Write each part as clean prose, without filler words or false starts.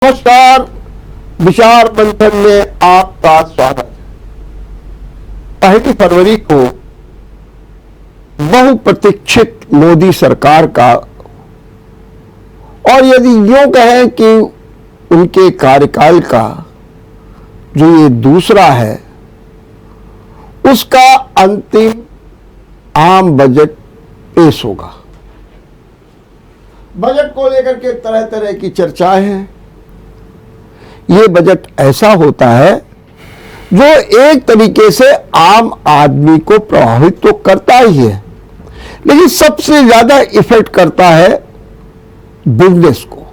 नमस्कार, विचार मंथन में आपका स्वागत है। 1 फरवरी को बहुप्रतीक्षित मोदी सरकार का, और यदि यूं कहें कि उनके कार्यकाल का जो ये दूसरा है, उसका अंतिम आम बजट पेश होगा। बजट को लेकर के तरह तरह की चर्चाएं हैं। ये बजट ऐसा होता है जो एक तरीके से आम आदमी को प्रभावित तो करता ही है, लेकिन सबसे ज्यादा इफेक्ट करता है बिजनेस को,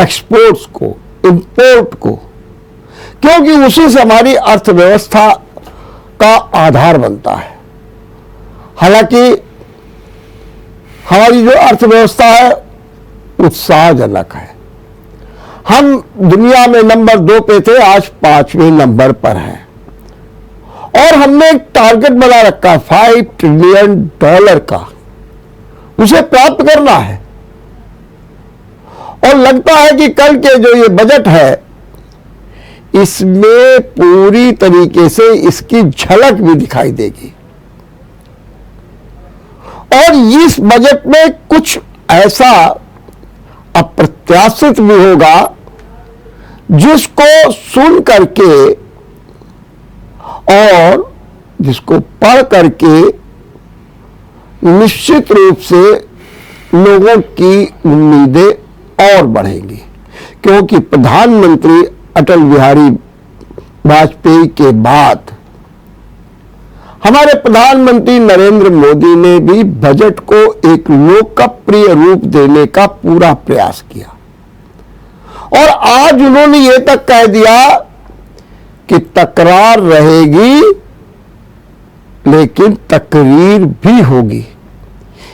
एक्सपोर्ट्स को, इंपोर्ट को, क्योंकि उसी से हमारी अर्थव्यवस्था का आधार बनता है। हालांकि हमारी जो अर्थव्यवस्था है उत्साहजनक है। हम दुनिया में नंबर 2 पे थे, आज 5वें नंबर पर हैं, और हमने एक टारगेट बना रखा $5 ट्रिलियन का, उसे प्राप्त करना है। और लगता है कि कल के जो ये बजट है, इसमें पूरी तरीके से इसकी झलक भी दिखाई देगी। और इस बजट में कुछ ऐसा अप्रत्याशित भी होगा जिसको सुन करके और जिसको पढ़ करके निश्चित रूप से लोगों की उम्मीदें और बढ़ेंगी, क्योंकि प्रधानमंत्री अटल बिहारी वाजपेयी के बाद हमारे प्रधानमंत्री नरेंद्र मोदी ने भी बजट को एक लोकप्रिय रूप देने का पूरा प्रयास किया। और आज उन्होंने ये तक कह दिया कि तकरार रहेगी लेकिन तकरीर भी होगी।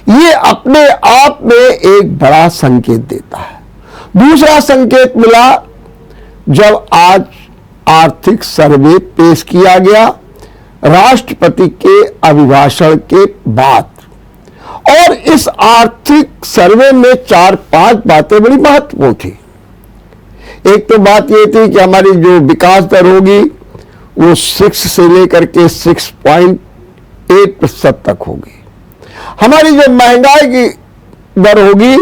ये अपने आप में एक बड़ा संकेत देता है। दूसरा संकेत मिला जब आज आर्थिक सर्वे पेश किया गया राष्ट्रपति के अभिभाषण के बाद, और इस आर्थिक सर्वे में 4-5 बातें बड़ी महत्वपूर्ण थी। एक तो बात यह थी कि हमारी जो विकास दर होगी वो 6 से लेकर के 6.8% तक होगी। हमारी जो महंगाई की दर होगी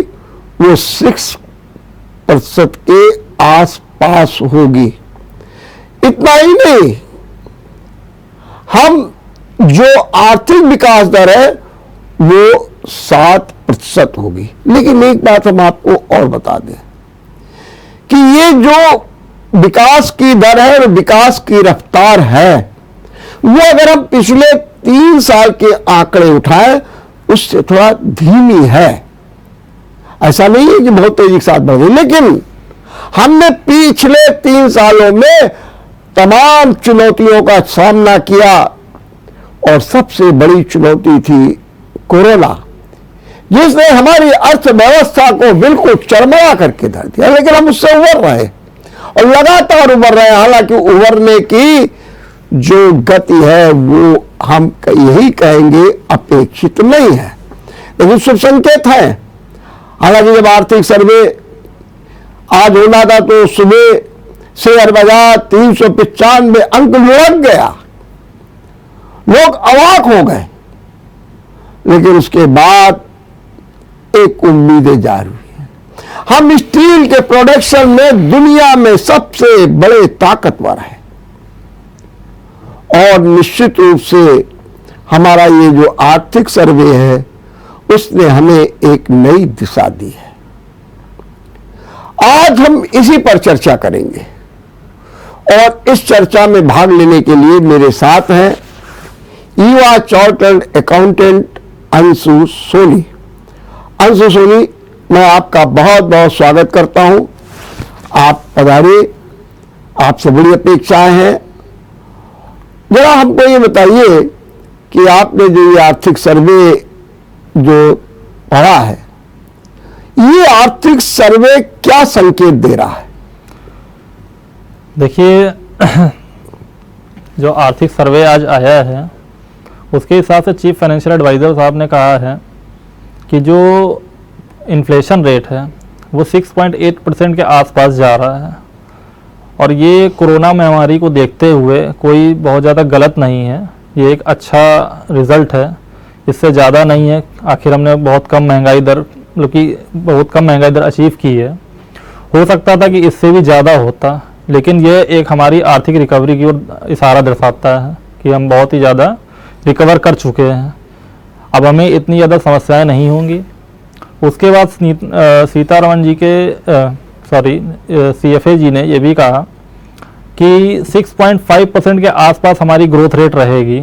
वो 6% के आसपास होगी। इतना ही नहीं, हम जो आर्थिक विकास दर है वो 7% होगी। लेकिन एक बात हम आपको और बता दें कि ये जो विकास की दर है और विकास की रफ्तार है, वो अगर हम पिछले 3 साल के आंकड़े उठाएं उससे थोड़ा धीमी है। ऐसा नहीं है कि बहुत तेजी के साथ बढ़ रही, लेकिन हमने पिछले 3 सालों में तमाम चुनौतियों का सामना किया, और सबसे बड़ी चुनौती थी कोरोना, जिसने हमारी अर्थव्यवस्था को बिल्कुल चरमरा करके धर दिया। लेकिन हम उससे उबर रहे और लगातार उबर रहे। हालांकि उबरने की जो गति है वो हम यही कहेंगे अपेक्षित नहीं है, लेकिन शुभ संकेत है। हालांकि जब आर्थिक सर्वे आज होना था तो सुबह शेयर बाजार 395 अंक लुढ़क गया, लोग अवाक हो गए। लेकिन उसके बाद एक उम्मीदें जारी हुई हैं। हम स्टील के प्रोडक्शन में दुनिया में सबसे बड़े ताकतवर हैं, और निश्चित रूप से हमारा ये जो आर्थिक सर्वे है उसने हमें एक नई दिशा दी है। आज हम इसी पर चर्चा करेंगे, और इस चर्चा में भाग लेने के लिए मेरे साथ हैं युवा चार्टर्ड अकाउंटेंट अंशु सोनी। अंशु सोनी, मैं आपका बहुत बहुत स्वागत करता हूं। आप पधारिए, आपसे बड़ी अपेक्षाएं हैं। जरा हमको ये बताइए कि आपने जो ये आर्थिक सर्वे जो पढ़ा है, ये आर्थिक सर्वे क्या संकेत दे रहा है? देखिए, जो आर्थिक सर्वे आज आया है उसके हिसाब से चीफ फाइनेंशियल एडवाइज़र साहब ने कहा है कि जो इन्फ्लेशन रेट है वो 6.8% के आसपास जा रहा है। और ये कोरोना महामारी को देखते हुए कोई बहुत ज़्यादा गलत नहीं है, ये एक अच्छा रिज़ल्ट है, इससे ज़्यादा नहीं है। आखिर हमने बहुत कम महंगाई दर अचीव की है। हो सकता था कि इससे भी ज़्यादा होता, लेकिन ये एक हमारी आर्थिक रिकवरी की ओर इशारा दर्शाता है कि हम बहुत ही ज़्यादा रिकवर कर चुके हैं, अब हमें इतनी ज़्यादा समस्याएं नहीं होंगी। उसके बाद सीतारमण जी के CFA जी ने ये भी कहा कि 6.5% के आसपास हमारी ग्रोथ रेट रहेगी,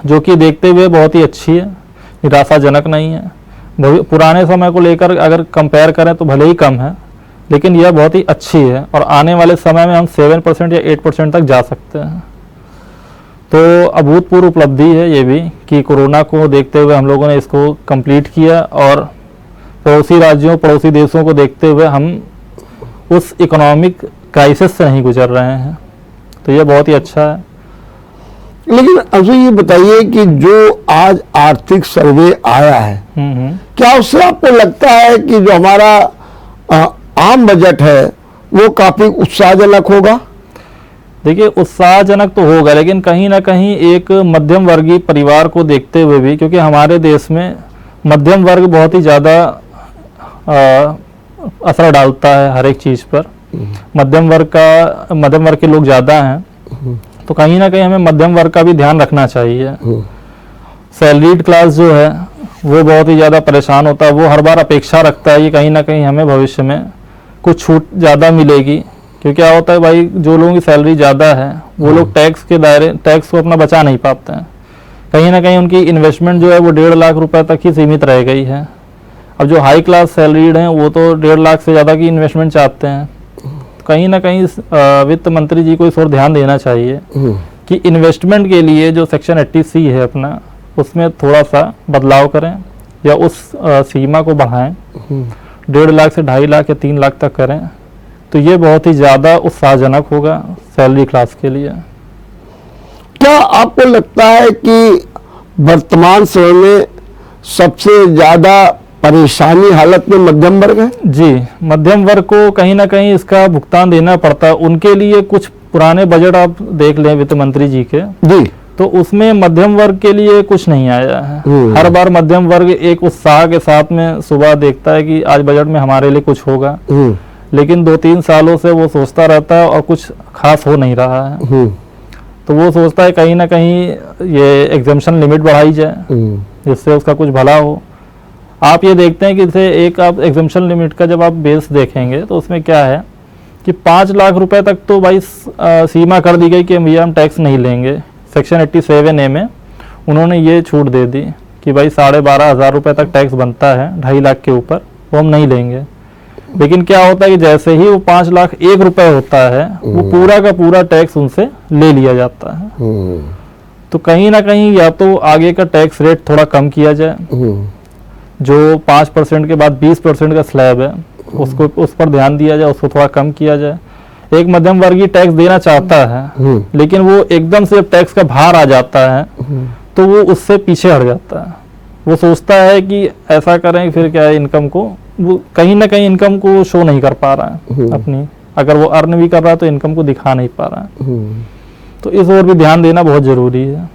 जो कि देखते हुए बहुत ही अच्छी है, निराशाजनक नहीं है। पुराने समय को लेकर अगर कंपेयर करें तो भले ही कम है, लेकिन यह बहुत ही अच्छी है और आने वाले समय में हम 7% या 8% तक जा सकते हैं। तो अभूतपूर्व उपलब्धि है ये भी कि कोरोना को देखते हुए हम लोगों ने इसको कंप्लीट किया और पड़ोसी राज्यों, पड़ोसी देशों को देखते हुए हम उस इकोनॉमिक क्राइसिस से नहीं गुजर रहे हैं, तो ये बहुत ही अच्छा है। लेकिन अब ये बताइए कि जो आज आर्थिक सर्वे आया है, क्या उससे आपको लगता है कि जो हमारा आम बजट है वो काफी उत्साहजनक होगा? देखिए, उत्साहजनक तो होगा, लेकिन कहीं ना कहीं एक मध्यम वर्गीय परिवार को देखते हुए भी, क्योंकि हमारे देश में मध्यम वर्ग बहुत ही ज़्यादा असर डालता है हर एक चीज़ पर। मध्यम वर्ग के लोग ज़्यादा हैं, तो कहीं ना कहीं हमें मध्यम वर्ग का भी ध्यान रखना चाहिए। सैलरीड क्लास जो है वो बहुत ही ज़्यादा परेशान होता है, वो हर बार अपेक्षा रखता है कि कहीं ना कहीं हमें भविष्य में कुछ छूट ज़्यादा मिलेगी। क्योंकि क्या होता है भाई, जो लोगों की सैलरी ज़्यादा है वो लोग टैक्स को अपना बचा नहीं पाते हैं। कहीं ना कहीं उनकी इन्वेस्टमेंट जो है वो 1.5 लाख रुपए तक ही सीमित रह गई है। अब जो हाई क्लास सैलरीड हैं वो तो 1.5 लाख से ज़्यादा की इन्वेस्टमेंट चाहते हैं। कहीं ना कहीं वित्त मंत्री जी को इस ओर ध्यान देना चाहिए कि इन्वेस्टमेंट के लिए जो सेक्शन 80C है अपना, उसमें थोड़ा सा बदलाव करें या उस सीमा को बढ़ाएं, 1.5 लाख से 2.5 लाख या 3 लाख तक करें, तो ये बहुत ही ज़्यादा उत्साहजनक होगा सैलरी क्लास के लिए। क्या आपको लगता है कि वर्तमान समय में सबसे ज़्यादा परेशानी हालत में मध्यम वर्ग है? जी, मध्यम वर्ग को कहीं ना कहीं इसका भुगतान देना पड़ता है। उनके लिए कुछ पुराने बजट आप देख लें वित्त मंत्री जी के, जी, तो उसमें मध्यम वर्ग के लिए कुछ नहीं आया है। हर बार मध्यम वर्ग एक उत्साह के साथ में सुबह देखता है कि आज बजट में हमारे लिए कुछ होगा, लेकिन 2-3 सालों से वो सोचता रहता है और कुछ खास हो नहीं रहा है। तो वो सोचता है कहीं ना कहीं ये एग्जम्पशन लिमिट बढ़ाई जाए जिससे उसका कुछ भला हो। आप ये देखते हैं कि जैसे एक आप एग्जम्पशन लिमिट का जब आप बेस देखेंगे तो उसमें क्या है कि 5 लाख रुपए तक तो भाई सीमा कर दी गई कि भैया हम टैक्स नहीं लेंगे। सेक्शन 87A में उन्होंने ये छूट दे दी कि भाई 12,500 रुपये तक टैक्स बनता है 2.5 लाख के ऊपर, वो हम नहीं लेंगे। लेकिन क्या होता है कि जैसे ही वो 5,01,000 रुपये होता है वो पूरा का पूरा टैक्स उनसे ले लिया जाता है। तो कहीं ना कहीं या तो आगे का टैक्स रेट थोड़ा कम किया जाए, जो 5% के बाद 20% का स्लैब है उसको उस पर ध्यान दिया जाए, उसको थोड़ा कम किया जाए। एक मध्यम वर्गीय टैक्स देना चाहता है लेकिन वो एकदम से टैक्स का भार आ जाता है तो वो उससे पीछे हट जाता है। वो सोचता है कि ऐसा करें फिर क्या है, इनकम को वो कहीं ना कहीं इनकम को शो नहीं कर पा रहा है अपनी, अगर वो अर्न भी कर रहा है तो इनकम को दिखा नहीं पा रहा है। तो इस ओर भी ध्यान देना बहुत जरूरी है।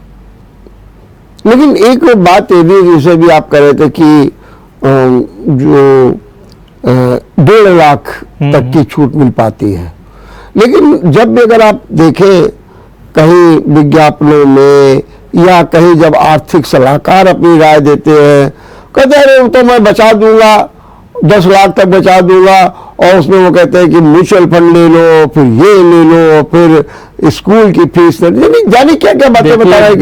लेकिन एक बात ये भी, जिसे भी आप कह रहे थे कि जो 1.5 लाख तक की छूट मिल पाती है, लेकिन जब भी अगर आप देखें कहीं विज्ञापनों में या कहीं जब आर्थिक सलाहकार अपनी राय देते हैं, कहते हैं तो मैं बचा दूंगा 10 लाख तक बचा दूंगा, और उसमें वो कहते हैं कि म्यूचुअल फंड ले लो, फिर ये ले लो, फिर स्कूल की फीस ले लो, जाने क्या क्या बातें बता रहे हैं।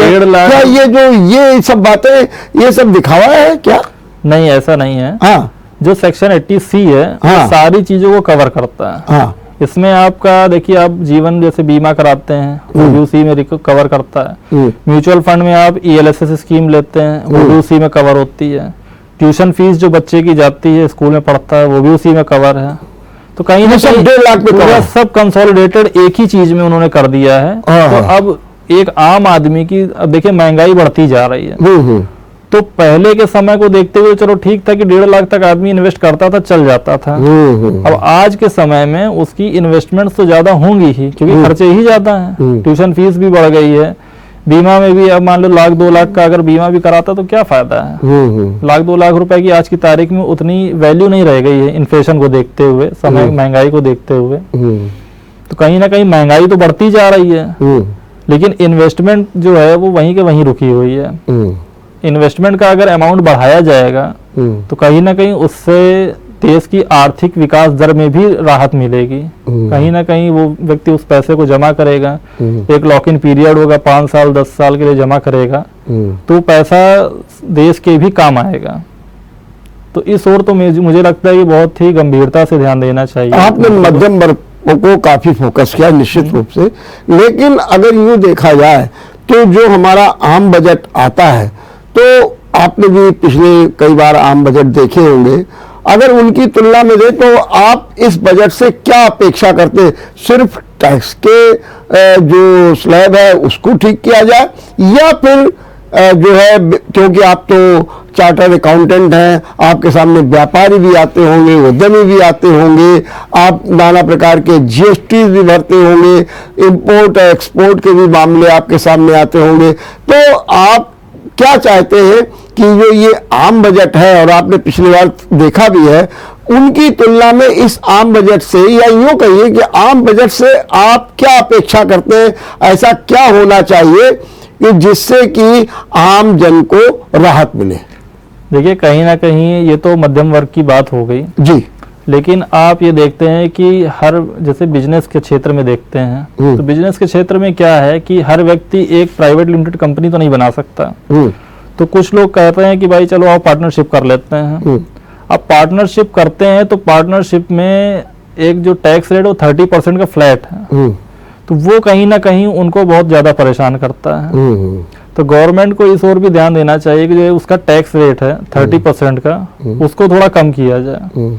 क्या ये सब बातें ये सब दिखावा है क्या? नहीं, ऐसा नहीं है। हाँ, जो सेक्शन 80C है हाँ, सारी चीजों को कवर करता है। हाँ, इसमें आपका देखिए, आप जीवन जैसे बीमा कराते हैं वो भी उसी में कवर करता है। म्यूचुअल फंड में आप ELSS स्कीम लेते हैं वो भी उसी में कवर होती है। ट्यूशन फीस जो बच्चे की जाती है स्कूल में पढ़ता है वो भी उसी में कवर है। तो कहीं ना कहीं 1.5 लाख में सब कंसोलिडेटेड एक ही चीज में उन्होंने कर दिया है। तो अब एक आम आदमी की, अब देखिए महंगाई बढ़ती जा रही है, तो पहले के समय को देखते हुए चलो ठीक था कि 1.5 लाख तक आदमी इन्वेस्ट करता था, चल जाता था। अब आज के समय में उसकी इन्वेस्टमेंट तो ज्यादा होंगी ही, क्योंकि खर्चे ही ज्यादा हैं, ट्यूशन फीस भी बढ़ गई है, बीमा में भी अब मान लो 1 लाख 2 लाख का अगर बीमा भी कराता तो क्या फायदा है। 1 लाख 2 लाख रुपए की आज की तारीख में उतनी वैल्यू नहीं रह गई है, इन्फ्लेशन को देखते हुए, समय महंगाई को देखते हुए। तो कहीं ना कहीं महंगाई तो बढ़ती जा रही है, लेकिन इन्वेस्टमेंट जो है वो वहीं के वहीं रुकी हुई है। इन्वेस्टमेंट का अगर अमाउंट बढ़ाया जाएगा तो कहीं ना कहीं उससे देश की आर्थिक विकास दर में भी राहत मिलेगी। कहीं ना कहीं वो व्यक्ति उस पैसे को जमा करेगा, एक लॉक इन पीरियड होगा, 5 साल 10 साल के लिए जमा करेगा, तो पैसा देश के भी काम आएगा। तो इस ओर तो मुझे लगता है कि बहुत ही गंभीरता से ध्यान देना चाहिए। आपने मध्यम वर्ग को काफी फोकस किया निश्चित रूप से, लेकिन अगर यूं देखा जाए तो जो हमारा आम बजट आता है, तो आपने भी पिछले कई बार आम बजट देखे होंगे, अगर उनकी तुलना में दे तो आप इस बजट से क्या अपेक्षा करते हैं? सिर्फ टैक्स के जो स्लैब है उसको ठीक किया जाए, या फिर जो है, क्योंकि आप तो चार्टर्ड अकाउंटेंट हैं, आपके सामने व्यापारी भी आते होंगे, उद्यमी भी आते होंगे, आप नाना प्रकार के जीएसटी भी भरते होंगे, इंपोर्ट एक्सपोर्ट के भी मामले आपके सामने आते होंगे, तो आप क्या चाहते हैं कि जो ये आम बजट है, और आपने पिछली बार देखा भी है, उनकी तुलना में इस आम बजट से, या यूं कहिए कि आम बजट से आप क्या अपेक्षा करते हैं? ऐसा क्या होना चाहिए कि जिससे कि आम जन को राहत मिले? देखिए, कहीं ना कहीं ये तो मध्यम वर्ग की बात हो गई जी, लेकिन आप ये देखते हैं कि हर, जैसे बिजनेस के क्षेत्र में देखते हैं, तो बिजनेस के क्षेत्र में क्या है कि हर व्यक्ति एक प्राइवेट लिमिटेड कंपनी तो नहीं बना सकता। तो कुछ लोग कहते हैं कि भाई चलो आप पार्टनरशिप कर लेते हैं। अब पार्टनरशिप करते हैं तो पार्टनरशिप में एक जो टैक्स रेट वो 30% का फ्लैट है, तो वो कहीं ना कहीं उनको बहुत ज्यादा परेशान करता है। तो गवर्नमेंट को इस ओर भी ध्यान देना चाहिए कि जो उसका टैक्स रेट है 30% का, उसको थोड़ा कम किया जाए।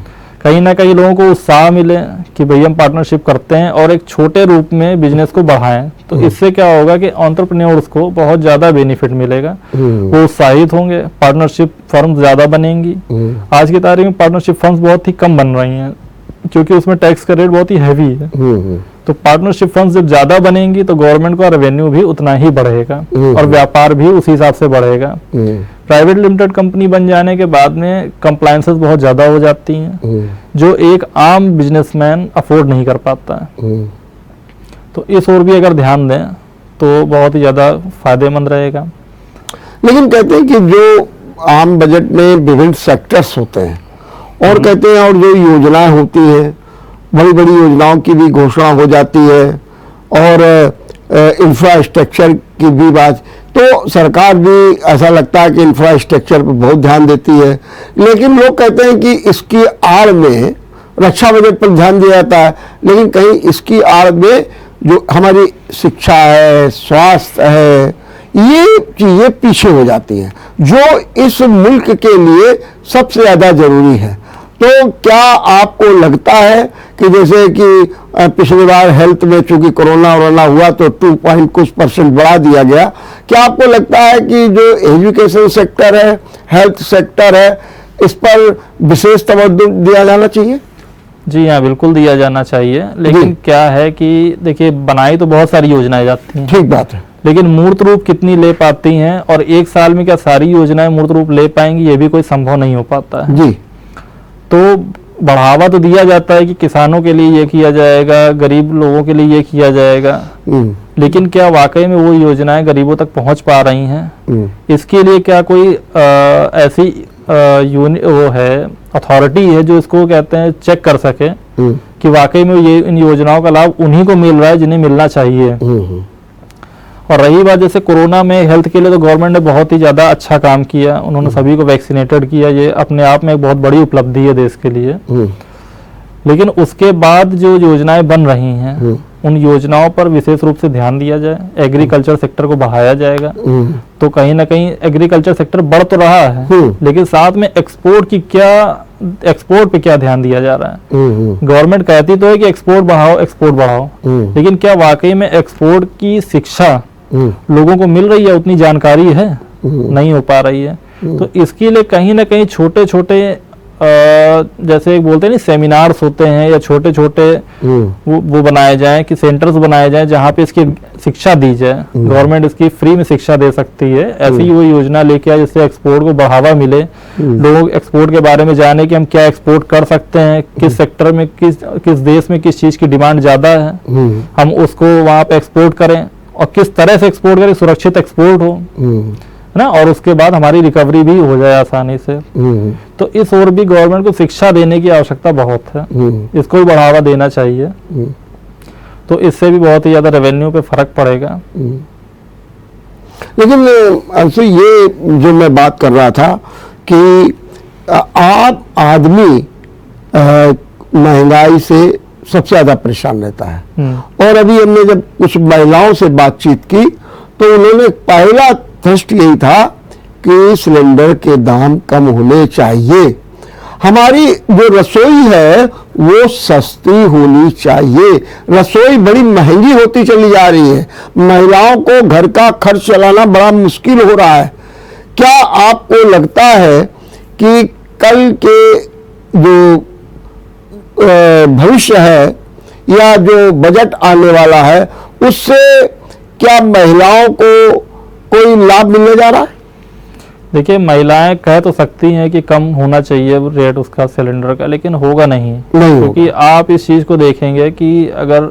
कहीं ना कहीं लोगों को उत्साह मिले कि भाई हम पार्टनरशिप करते हैं और एक छोटे रूप में बिजनेस को बढ़ाएं, तो इससे क्या होगा कि एंटरप्रेन्योर्स को बहुत ज्यादा बेनिफिट मिलेगा, वो उत्साहित होंगे, पार्टनरशिप फर्म ज्यादा बनेंगी। आज की तारीख में पार्टनरशिप फर्म्स बहुत ही कम बन रही हैं, क्योंकि उसमें टैक्स का रेट बहुत ही हैवी है। तो पार्टनरशिप फर्म्स जब ज्यादा बनेंगी तो गवर्नमेंट का रेवेन्यू भी उतना ही बढ़ेगा और व्यापार भी उसी हिसाब से बढ़ेगा। प्राइवेट लिमिटेड कंपनी बन जाने के बाद में कंप्लायंसेस बहुत ज्यादा हो जाती हैं, जो एक आम बिजनेसमैन अफोर्ड नहीं कर पाता है। तो इस ओर भी अगर ध्यान दें तो बहुत ही ज्यादा फायदेमंद रहेगा। लेकिन कहते हैं कि जो आम बजट में विभिन्न सेक्टर्स होते हैं, और कहते हैं और जो योजनाएं होती हैं, बड़ी बड़ी योजनाओं की भी घोषणा हो जाती है, और इंफ्रास्ट्रक्चर की भी बात, तो सरकार भी ऐसा लगता है कि इंफ्रास्ट्रक्चर पर बहुत ध्यान देती है, लेकिन लोग कहते हैं कि इसकी आड़ में रक्षा बजट पर ध्यान दिया जाता है, लेकिन कहीं इसकी आड़ में जो हमारी शिक्षा है, स्वास्थ्य है, ये चीजें पीछे हो जाती हैं, जो इस मुल्क के लिए सबसे ज्यादा जरूरी है। तो क्या आपको लगता है कि जैसे कि पिछली बार हेल्थ में चूंकि कोरोना हुआ तो 2% बढ़ा दिया गया, क्या आपको लगता है कि जो एजुकेशन सेक्टर है, हेल्थ सेक्टर है, इस पर विशेष तवज्जो दिया जाना चाहिए? जी हाँ, बिल्कुल दिया जाना चाहिए, लेकिन क्या है कि देखिए, बनाई तो बहुत सारी योजनाएं जाती हैं, ठीक बात है, लेकिन मूर्त रूप कितनी ले पाती हैं, और एक साल में क्या सारी योजनाएं मूर्त रूप ले पाएंगी, ये भी कोई संभव नहीं हो पाता है। जी, तो बढ़ावा तो दिया जाता है कि किसानों के लिए ये किया जाएगा, गरीब लोगों के लिए ये किया जाएगा, लेकिन क्या वाकई में वो योजनाएं गरीबों तक पहुंच पा रही हैं? इसके लिए क्या कोई ऐसी वो है, अथॉरिटी है जो इसको कहते हैं चेक कर सके कि वाकई में ये इन योजनाओं का लाभ उन्हीं को मिल रहा है जिन्हें मिलना चाहिए? और रही बात जैसे कोरोना में हेल्थ के लिए, तो गवर्नमेंट ने बहुत ही ज़्यादा अच्छा काम किया, उन्होंने सभी को वैक्सीनेटेड किया, ये अपने आप में एक बहुत बड़ी उपलब्धि है देश के लिए। लेकिन उसके बाद जो योजनाएं बन रही हैं, उन योजनाओं पर विशेष रूप से ध्यान दिया जाए, एग्रीकल्चर सेक्टर को बढ़ाया जाएगा, तो कहीं ना कहीं एग्रीकल्चर सेक्टर बढ़ तो रहा है, लेकिन साथ में एक्सपोर्ट पे क्या ध्यान दिया जा रहा है? गवर्नमेंट कहती तो है कि एक्सपोर्ट बढ़ाओ, लेकिन क्या वाकई में एक्सपोर्ट की शिक्षा लोगों को मिल रही है? उतनी जानकारी है? नहीं हो पा रही है। तो इसके लिए कहीं ना कहीं छोटे छोटे जैसे एक बोलते हैं नहीं, सेमिनार्स होते हैं या छोटे छोटे वो बनाए जाएं, कि सेंटर्स बनाए जाएं जहां पे इसकी शिक्षा दी जाए। गवर्नमेंट इसकी फ्री में शिक्षा दे सकती है, ऐसी वो योजना लेके आए जिससे एक्सपोर्ट को बढ़ावा मिले, लोग एक्सपोर्ट के बारे में जाने कि हम क्या एक्सपोर्ट कर सकते हैं, किस सेक्टर में, किस देश में किस चीज की डिमांड ज्यादा है, हम उसको वहां पे एक्सपोर्ट करें और किस तरह से एक्सपोर्ट करें, सुरक्षित एक्सपोर्ट हो, है ना, और उसके बाद हमारी रिकवरी भी हो जाए आसानी से। तो इस ओर भी गवर्नमेंट को शिक्षा देने की आवश्यकता बहुत है, इसको भी बढ़ावा देना चाहिए, तो इससे भी बहुत ही ज्यादा रेवेन्यू पे फर्क पड़ेगा। लेकिन अंशु, ये जो मैं बात कर रहा था कि आप आदमी महंगाई से सबसे ज्यादा परेशान रहता है, और अभी हमने जब कुछ महिलाओं से बातचीत की तो उन्होंने पहला थ्रस्ट यही था कि सिलेंडर के दाम कम होने चाहिए, हमारी जो रसोई है वो सस्ती होनी चाहिए। रसोई बड़ी महंगी होती चली जा रही है, महिलाओं को घर का खर्च चलाना बड़ा मुश्किल हो रहा है। क्या आपको लगता है कि कल के जो भविष्य है या जो बजट आने वाला है उससे क्या महिलाओं को कोई लाभ मिलने जा रहा है? देखिए, महिलाएं कह तो सकती हैं कि कम होना चाहिए रेट उसका सिलेंडर का, लेकिन होगा नहीं क्योंकि आप इस चीज को देखेंगे कि अगर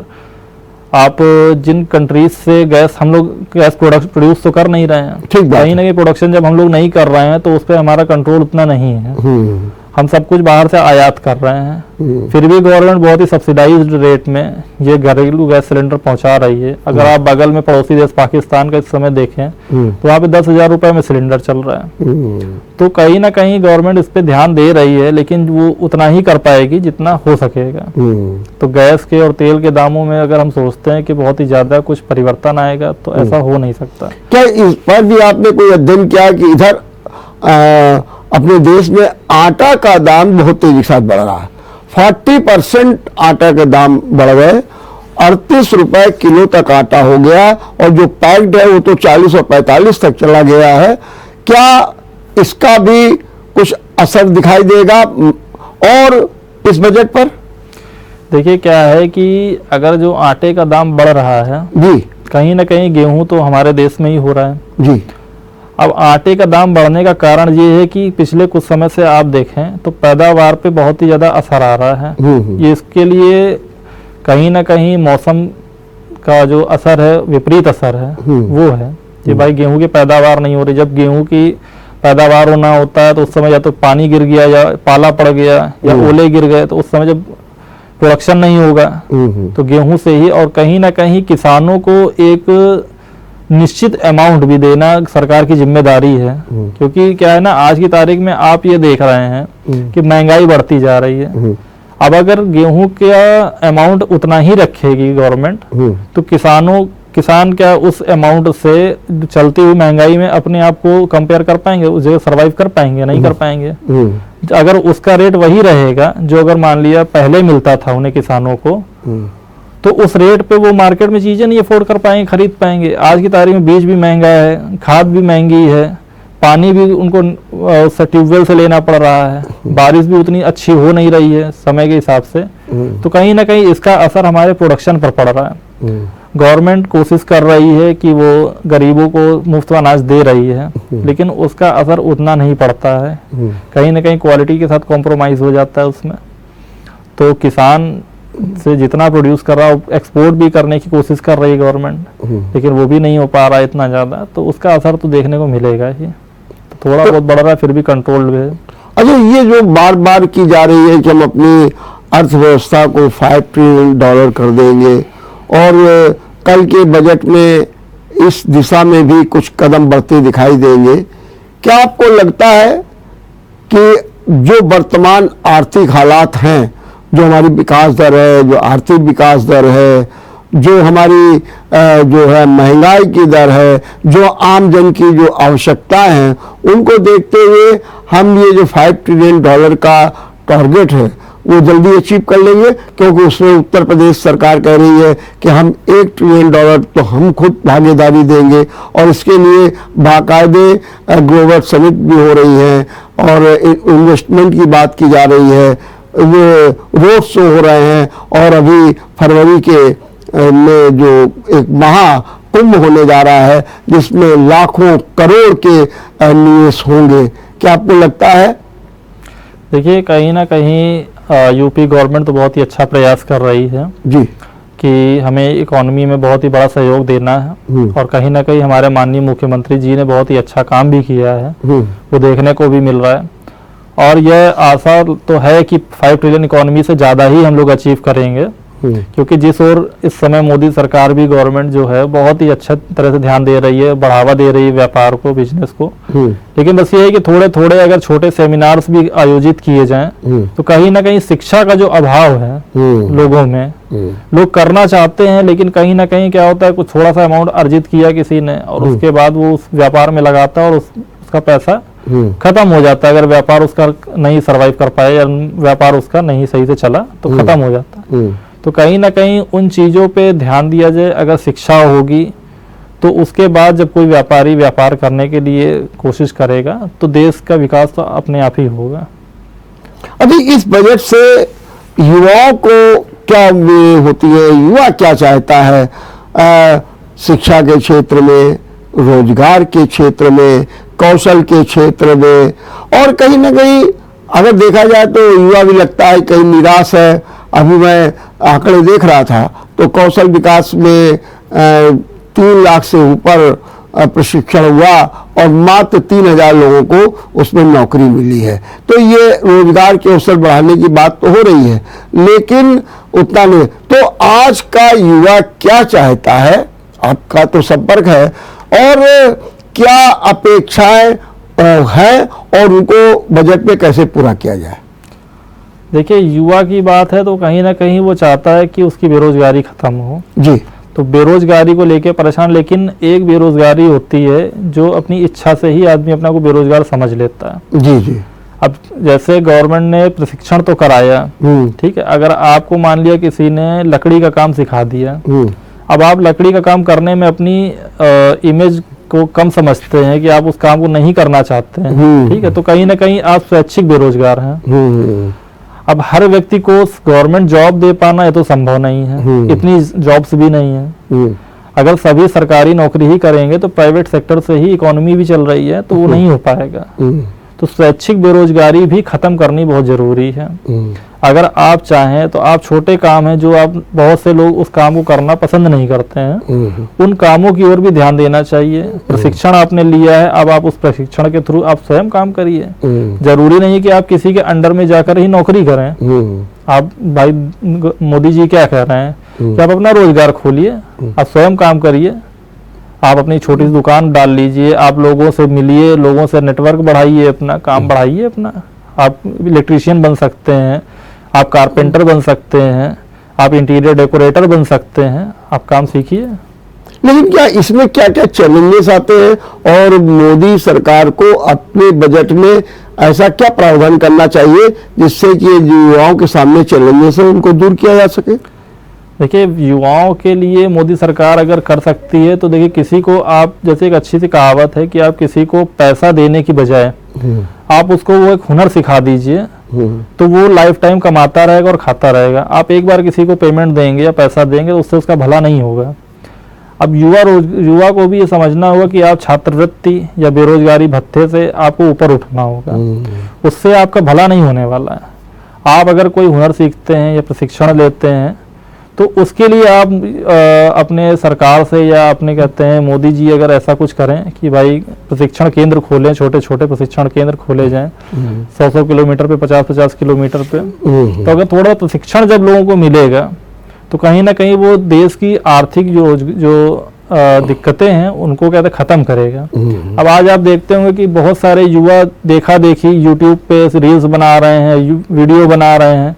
आप जिन कंट्रीज से गैस, हम लोग गैस प्रोड्यूस तो कर नहीं रहे हैं, कहीं ना कहीं प्रोडक्शन जब हम लोग नहीं कर रहे हैं तो उस पर हमारा कंट्रोल उतना नहीं है, हम सब कुछ बाहर से आयात कर रहे हैं, फिर भी गवर्नमेंट बहुत ही सब्सिडाइज्ड रेट में ये घरेलू गैस सिलेंडर पहुंचा रही है। अगर आप बगल में पड़ोसी देश पाकिस्तान का इस समय देखें तो वहाँ पे 10,000 रुपए में सिलेंडर चल रहा है। तो कहीं ना कहीं गवर्नमेंट इस पे ध्यान दे रही है, लेकिन वो उतना ही कर पाएगी जितना हो सकेगा। तो गैस के और तेल के दामों में अगर हम सोचते हैं कि बहुत ही ज्यादा कुछ परिवर्तन आएगा तो ऐसा हो नहीं सकता। क्या इस पर भी आपने कोई अध्ययन किया कि इधर अपने देश में आटा का दाम बहुत तेजी के साथ बढ़ रहा है, 40% आटा के दाम बढ़ गए, 38 रुपए किलो तक आटा हो गया, और जो पैक्ड है वो तो 40 और 45 तक चला गया है। क्या इसका भी कुछ असर दिखाई देगा और इस बजट पर? देखिए, क्या है कि अगर जो आटे का दाम बढ़ रहा है जी, कहीं ना कहीं गेहूं तो हमारे देश में ही हो रहा है जी। अब आटे का दाम बढ़ने का कारण ये है कि पिछले कुछ समय से आप देखें तो पैदावार पे बहुत ही ज्यादा असर आ रहा है। ये इसके लिए कहीं ना कहीं मौसम का जो असर है, विपरीत असर है, वो है कि भाई गेहूं की पैदावार नहीं हो रही। जब गेहूं की पैदावार होना होता है तो उस समय या तो पानी गिर गया या पाला पड़ गया या ओले गिर गए, तो उस समय जब प्रोडक्शन नहीं होगा तो गेहूं से ही, और कहीं ना कहीं किसानों को एक निश्चित अमाउंट भी देना सरकार की जिम्मेदारी है। क्योंकि क्या है ना, आज की तारीख में आप ये देख रहे हैं कि महंगाई बढ़ती जा रही है। अब अगर गेहूं का अमाउंट उतना ही रखेगी गवर्नमेंट तो किसान क्या उस अमाउंट से चलती हुई महंगाई में अपने आप को कंपेयर कर पाएंगे, उस जगह सर्वाइव कर पाएंगे? नहीं कर पाएंगे। अगर उसका रेट वही रहेगा जो अगर मान लिया पहले मिलता था उन्हें किसानों को, तो उस रेट पे वो मार्केट में चीजें नहीं अफोर्ड कर पाएंगे, खरीद पाएंगे। आज की तारीख में बीज भी महंगा है, खाद भी महंगी है, पानी भी उनको ट्यूबवेल से लेना पड़ रहा है, बारिश भी उतनी अच्छी हो नहीं रही है समय के हिसाब से। तो कहीं ना कहीं इसका असर हमारे प्रोडक्शन पर पड़ रहा है। गवर्नमेंट कोशिश कर रही है कि वो गरीबों को मुफ्त अनाज दे रही है, लेकिन उसका असर उतना नहीं पड़ता है, कहीं ना कहीं क्वालिटी के साथ कॉम्प्रोमाइज हो जाता है उसमें। तो किसान से जितना प्रोड्यूस कर रहा है एक्सपोर्ट भी करने की कोशिश कर रही है गवर्नमेंट, लेकिन वो भी नहीं हो पा रहा है इतना ज्यादा, तो उसका असर तो देखने को मिलेगा ही। तो थोड़ा बहुत बढ़ रहा है, फिर भी कंट्रोल है। अच्छा, ये जो बार बार की जा रही है कि हम अपनी अर्थव्यवस्था को $5 ट्रिलियन कर देंगे, और कल के बजट में इस दिशा में भी कुछ कदम बढ़ते दिखाई देंगे, क्या आपको लगता है कि जो वर्तमान आर्थिक हालात हैं, जो हमारी विकास दर है, जो आर्थिक विकास दर है, जो हमारी जो है महंगाई की दर है, जो आम जन की जो आवश्यकताएं हैं, उनको देखते हुए हम ये जो $5 ट्रिलियन का टारगेट है वो जल्दी अचीव कर लेंगे, क्योंकि उसमें उत्तर प्रदेश सरकार कह रही है कि हम $1 ट्रिलियन तो हम खुद भागीदारी देंगे, और इसके लिए बाकायदे ग्लोबल समिट भी हो रही है और इन्वेस्टमेंट की बात की जा रही है, वो रोड शो हो रहे हैं, और अभी फरवरी के में जो एक महाकुंभ होने जा रहा है जिसमें लाखों करोड़ के निवेश होंगे। क्या आपको लगता है? देखिए, कहीं ना कहीं यूपी गवर्नमेंट तो बहुत ही अच्छा प्रयास कर रही है जी कि हमें इकोनॉमी में बहुत ही बड़ा सहयोग देना है, और कहीं ना कहीं हमारे माननीय मुख्यमंत्री जी ने बहुत ही अच्छा काम भी किया है, वो देखने को भी मिल रहा है। और यह आशा तो है कि 5 ट्रिलियन इकोनॉमी से ज़्यादा ही हम लोग अचीव करेंगे, क्योंकि जिस ओर इस समय मोदी सरकार भी, गवर्नमेंट जो है, बहुत ही अच्छा तरह से ध्यान दे रही है, बढ़ावा दे रही है व्यापार को, बिजनेस को। लेकिन बस ये है कि थोड़े थोड़े अगर छोटे सेमिनार्स भी आयोजित किए जाएं तो कहीं ना कहीं शिक्षा का जो अभाव है लोगों में, लोग करना चाहते हैं लेकिन कहीं ना कहीं क्या होता है, कुछ थोड़ा सा अमाउंट अर्जित किया किसी ने और उसके बाद वो उस व्यापार में लगाता है और उसका पैसा खत्म हो जाता है। अगर व्यापार उसका नहीं सरवाइव कर पाए या व्यापार उसका नहीं सही से चला तो खत्म हो जाता है। तो कहीं ना कहीं उन चीज़ों पे ध्यान दिया जाए। अगर शिक्षा होगी तो उसके बाद जब कोई व्यापारी व्यापार करने के लिए कोशिश करेगा तो देश का विकास तो अपने आप ही होगा। अभी इस बजट से युवाओं को क्या उम्मीद होती है, युवा क्या चाहता है शिक्षा के क्षेत्र में, रोजगार के क्षेत्र में, कौशल के क्षेत्र में? और कहीं ना कहीं अगर देखा जाए तो युवा भी लगता है कहीं निराश है। अभी मैं आंकड़े देख रहा था तो कौशल विकास में 3 लाख से ऊपर प्रशिक्षण हुआ और मात्र 3,000 लोगों को उसमें नौकरी मिली है। तो ये रोजगार के अवसर बढ़ाने की बात तो हो रही है लेकिन उतना नहीं। तो आज का युवा क्या चाहता है, आपका तो संपर्क है, और क्या अपेक्षाएं हैं और उनको बजट में कैसे पूरा किया जाए? देखिए, युवा की बात है तो कहीं ना कहीं वो चाहता है कि उसकी बेरोजगारी खत्म हो जी। तो बेरोजगारी को लेके परेशान, लेकिन एक बेरोजगारी होती है जो अपनी इच्छा से ही आदमी अपना को बेरोजगार समझ लेता है। जी जी। अब जैसे गवर्नमेंट ने प्रशिक्षण तो कराया, ठीक है, अगर आपको मान लिया किसी ने लकड़ी का काम सिखा दिया, अब आप लकड़ी का काम करने में अपनी इमेज को कम समझते हैं कि आप उस काम को नहीं करना चाहते हैं, ठीक है, तो कहीं ना कहीं आप स्वैच्छिक बेरोजगार हैं। अब हर व्यक्ति को गवर्नमेंट जॉब दे पाना ये तो संभव नहीं है, इतनी जॉब्स भी नहीं है। अगर सभी सरकारी नौकरी ही करेंगे तो प्राइवेट सेक्टर से ही इकोनॉमी भी चल रही है तो वो नहीं हो पाएगा। तो स्वैच्छिक बेरोजगारी भी खत्म करनी बहुत जरूरी है। अगर आप चाहें तो आप छोटे काम हैं जो आप बहुत से लोग उस काम को करना पसंद नहीं करते हैं, उन कामों की ओर भी ध्यान देना चाहिए। प्रशिक्षण आपने लिया है, अब आप उस प्रशिक्षण के थ्रू आप स्वयं काम करिए। जरूरी नहीं कि आप किसी के अंडर में जाकर ही नौकरी करें। आप भाई मोदी जी क्या कह रहे हैं कि आप अपना रोजगार खोलिए, आप स्वयं काम करिए, आप अपनी छोटी सी दुकान डाल लीजिए, आप लोगों से मिलिए, लोगों से नेटवर्क बढ़ाइए, अपना काम बढ़ाइए अपना। आप इलेक्ट्रीशियन बन सकते हैं, आप कारपेंटर बन सकते हैं, आप इंटीरियर डेकोरेटर बन सकते हैं, आप काम सीखिए। लेकिन क्या इसमें क्या क्या चैलेंजेस आते हैं और मोदी सरकार को अपने बजट में ऐसा क्या प्रावधान करना चाहिए जिससे कि युवाओं के सामने चैलेंजेस है उनको दूर किया जा सके? देखिए, युवाओं के लिए मोदी सरकार अगर कर सकती है तो देखिए, किसी को आप, जैसे एक अच्छी सी कहावत है कि आप किसी को पैसा देने की बजाय आप उसको वो एक हुनर सिखा दीजिए तो वो लाइफ टाइम कमाता रहेगा और खाता रहेगा। आप एक बार किसी को पेमेंट देंगे या पैसा देंगे तो उससे उसका भला नहीं होगा। अब युवा को भी ये समझना होगा कि आप छात्रवृत्ति या बेरोजगारी भत्ते से आपको ऊपर उठना होगा, उससे आपका भला नहीं होने वाला है। आप अगर कोई हुनर सीखते हैं या प्रशिक्षण लेते हैं तो उसके लिए आप अपने सरकार से या अपने कहते हैं मोदी जी अगर ऐसा कुछ करें कि भाई प्रशिक्षण केंद्र खोलें, छोटे छोटे प्रशिक्षण केंद्र खोले जाएं 100 किलोमीटर पे, 50 किलोमीटर पे, तो अगर थोड़ा प्रशिक्षण जब लोगों को मिलेगा तो कहीं ना कहीं वो देश की आर्थिक जो दिक्कतें हैं उनको कहते खत्म करेगा। अब आज आप देखते होंगे कि बहुत सारे युवा देखा देखी यूट्यूब पे रील्स बना रहे हैं, वीडियो बना रहे हैं,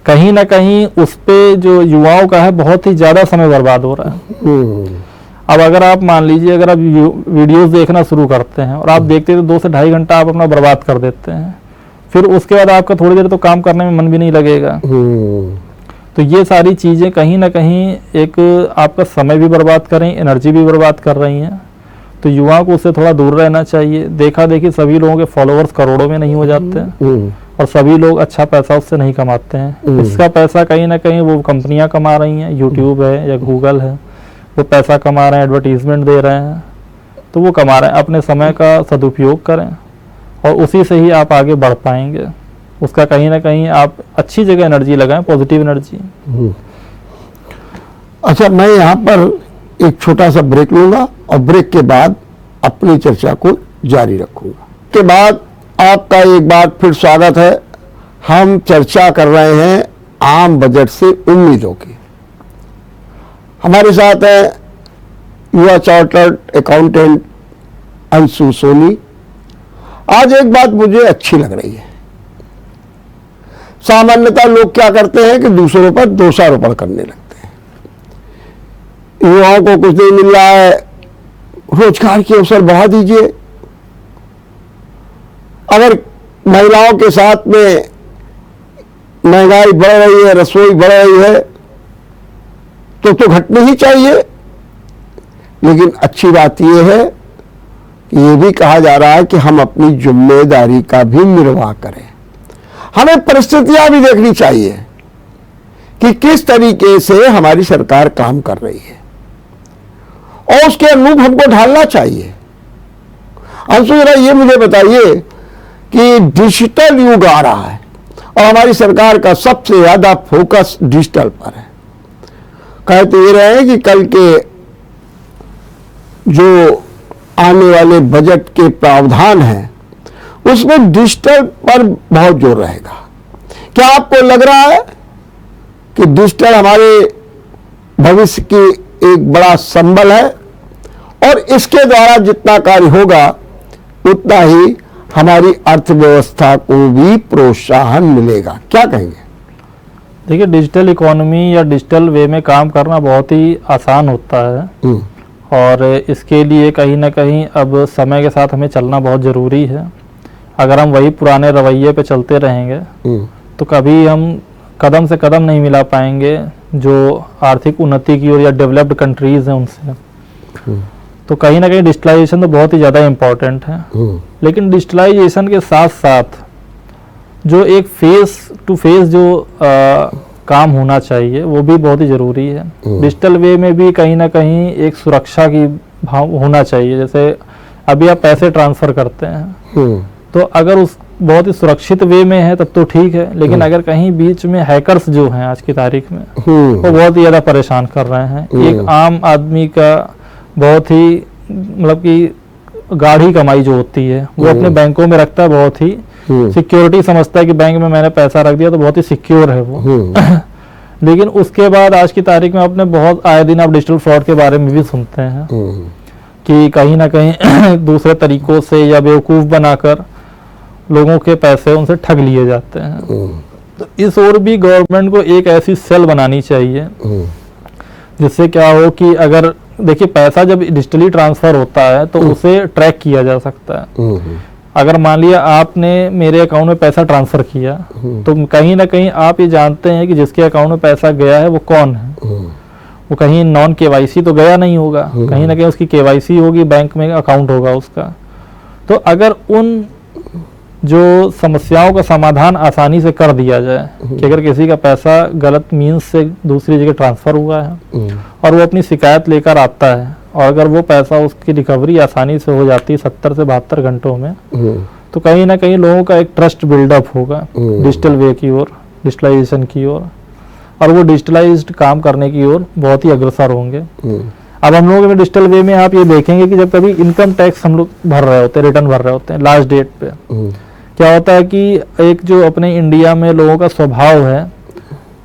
कहीं ना कहीं उस पे जो युवाओं का है बहुत ही ज्यादा समय बर्बाद हो रहा है। अब अगर आप मान लीजिए अगर आप वीडियोस देखना शुरू करते हैं और आप देखते तो 2 से ढाई घंटा आप अपना बर्बाद कर देते हैं, फिर उसके बाद आपका थोड़ी देर तो काम करने में मन भी नहीं लगेगा। तो ये सारी चीज़ें कहीं ना कहीं एक आपका समय भी बर्बाद कर रही हैं, एनर्जी भी बर्बाद कर रही हैं। तो युवाओं को उससे थोड़ा दूर रहना चाहिए। देखा देखी सभी लोगों के फॉलोअर्स करोड़ों में नहीं हो जाते हैं और सभी लोग अच्छा पैसा उससे नहीं कमाते हैं। इसका पैसा कहीं ना कहीं वो कंपनियां कमा रही हैं, यूट्यूब है या गूगल है, वो पैसा कमा रहे हैं, एडवर्टीजमेंट दे रहे हैं, तो वो कमा रहे हैं। अपने समय का सदुपयोग करें और उसी से ही आप आगे बढ़ पाएंगे। उसका कहीं ना कहीं आप अच्छी जगह एनर्जी लगाएं, पॉजिटिव एनर्जी। अच्छा, मैं यहाँ पर एक छोटा सा ब्रेक लूंगा और ब्रेक के बाद अपनी चर्चा को जारी रखूंगा। के बाद आपका एक बार फिर स्वागत है। हम चर्चा कर रहे हैं आम बजट से उम्मीदों की। हमारे साथ है युवा चार्टर्ड अकाउंटेंट अंशु सोनी। आज एक बात मुझे अच्छी लग रही है। सामान्यतः लोग क्या करते हैं कि दूसरों पर दोषारोपण करने लगते हैं। युवाओं को कुछ नहीं मिल रहा है, रोजगार के अवसर बढ़ा दीजिए। अगर महिलाओं के साथ में महंगाई बढ़ रही है, रसोई बढ़ रही है, तो घटनी ही चाहिए। लेकिन अच्छी बात यह है कि यह भी कहा जा रहा है कि हम अपनी जिम्मेदारी का भी निर्वाह करें। हमें परिस्थितियां भी देखनी चाहिए कि किस तरीके से हमारी सरकार काम कर रही है और उसके अनुरूप हमको ढालना चाहिए। अंशु, जरा ये मुझे बताइए कि डिजिटल युग आ रहा है और हमारी सरकार का सबसे ज्यादा फोकस डिजिटल पर है। कहते ये रहे कि कल के जो आने वाले बजट के प्रावधान हैं उसमें डिजिटल पर बहुत जोर रहेगा। क्या आपको लग रहा है कि डिजिटल हमारे भविष्य की एक बड़ा संबल है और इसके द्वारा जितना कार्य होगा उतना ही हमारी अर्थव्यवस्था को भी प्रोत्साहन मिलेगा? क्या कहेंगे? देखिए, डिजिटल इकोनॉमी या डिजिटल वे में काम करना बहुत ही आसान होता है और इसके लिए कहीं ना कहीं अब समय के साथ हमें चलना बहुत ज़रूरी है। अगर हम वही पुराने रवैये पे चलते रहेंगे तो कभी हम कदम से कदम नहीं मिला पाएंगे जो आर्थिक उन्नति की ओर या डेवलप्ड कंट्रीज हैं उनसे। तो कहीं ना कहीं डिजिटलाइजेशन तो बहुत ही ज़्यादा इम्पॉर्टेंट है। लेकिन डिजिटलाइजेशन के साथ साथ जो एक फेस टू फेस जो काम होना चाहिए वो भी बहुत ही ज़रूरी है। डिजिटल वे में भी कहीं ना कहीं एक सुरक्षा की भाव होना चाहिए। जैसे अभी आप पैसे ट्रांसफ़र करते हैं तो अगर उस बहुत ही सुरक्षित वे में है तब तो ठीक है, लेकिन अगर कहीं बीच में हैकर्स जो हैं आज की तारीख में वो बहुत ही ज़्यादा परेशान कर रहे हैं। एक आम आदमी का बहुत ही मतलब कि गाढ़ी कमाई जो होती है वो अपने बैंकों में रखता है, बहुत ही सिक्योरिटी समझता है कि बैंक में मैंने पैसा रख दिया तो बहुत ही सिक्योर है वो। लेकिन उसके बाद आज की तारीख में आपने बहुत आए दिन आप डिजिटल फ्रॉड के बारे में भी सुनते हैं कि कहीं ना कहीं दूसरे तरीकों से या बेवकूफ़ बनाकर लोगों के पैसे उनसे ठग लिए जाते हैं। तो इस ओर भी गवर्नमेंट को एक ऐसी सेल बनानी चाहिए जिससे क्या हो कि अगर देखिए पैसा जब डिजिटली ट्रांसफर होता है तो उसे ट्रैक किया जा सकता है। अगर मान लिया आपने मेरे अकाउंट में पैसा ट्रांसफर किया तो कहीं ना कहीं आप ये जानते हैं कि जिसके अकाउंट में पैसा गया है वो कौन है। वो कहीं नॉन केवाईसी तो गया नहीं होगा, कहीं ना कहीं उसकी केवाईसी होगी, बैंक में अकाउंट होगा उसका। तो अगर उन जो समस्याओं का समाधान आसानी से कर दिया जाए कि अगर किसी का पैसा गलत मीन्स से दूसरी जगह ट्रांसफ़र हुआ है और वो अपनी शिकायत लेकर आता है और अगर वो पैसा उसकी रिकवरी आसानी से हो जाती है 70 से 72 घंटों में, तो कहीं ना कहीं लोगों का एक ट्रस्ट बिल्डअप होगा डिजिटल वे की ओर, डिजिटलाइजेशन की ओर, और वो डिजिटलाइज्ड काम करने की ओर बहुत ही अग्रसर होंगे। अब हम लोग डिजिटल वे में आप ये देखेंगे कि जब कभी इनकम टैक्स हम लोग भर रहे होते हैं, रिटर्न भर रहे होते हैं लास्ट डेट पे, क्या होता है कि एक जो अपने इंडिया में लोगों का स्वभाव है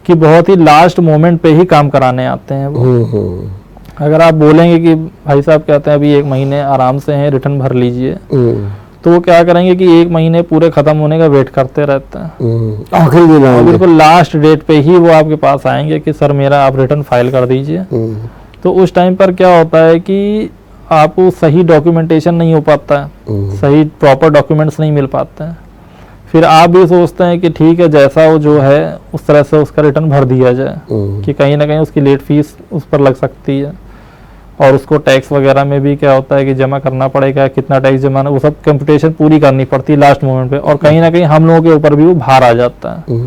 कि बहुत ही लास्ट मोमेंट पे ही काम कराने आते हैं वो। अगर आप बोलेंगे कि भाई साहब कहते हैं अभी 1 महीने आराम से हैं, रिटर्न भर लीजिए, तो वो क्या करेंगे कि 1 महीने पूरे खत्म होने का वेट करते रहते हैं। आखिरी दिन बिल्कुल लास्ट डेट पे ही वो आपके पास आएंगे कि सर मेरा आप रिटर्न फाइल कर दीजिए। तो उस टाइम पर क्या होता है कि आपको सही डॉक्यूमेंटेशन नहीं हो पाता है, सही प्रॉपर डॉक्यूमेंट्स नहीं मिल पाते हैं। फिर आप भी सोचते हैं कि ठीक है जैसा वो जो है उस तरह से उसका रिटर्न भर दिया जाए, कि कहीं ना कहीं उसकी लेट फीस उस पर लग सकती है, और उसको टैक्स वगैरह में भी क्या होता है कि जमा करना पड़ेगा, कितना टैक्स जमा, वो सब कंप्यूटेशन पूरी करनी पड़ती है लास्ट मोमेंट पे, और कहीं ना कहीं हम लोगों के ऊपर भी वो भार आ जाता है।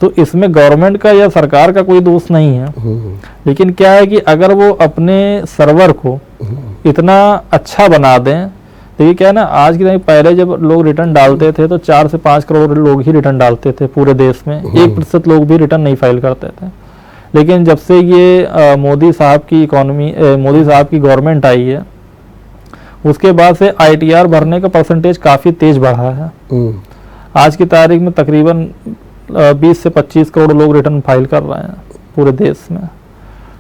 तो इसमें गवर्नमेंट का या सरकार का कोई दोष नहीं है, लेकिन क्या है कि अगर वो अपने सर्वर को इतना अच्छा बना दें, देखिए क्या है ना, आज के टाइम पहले जब लोग रिटर्न डालते थे तो 4 से 5 करोड़ लोग ही रिटर्न डालते थे पूरे देश में, 1% लोग भी रिटर्न नहीं फाइल करते थे। लेकिन जब से ये मोदी साहब की मोदी साहब की गवर्नमेंट आई है, उसके बाद से ITR भरने का परसेंटेज काफ़ी तेज बढ़ा है। आज की तारीख में तकरीबन 20 से 25 करोड़ लोग रिटर्न फाइल कर रहे हैं पूरे देश में।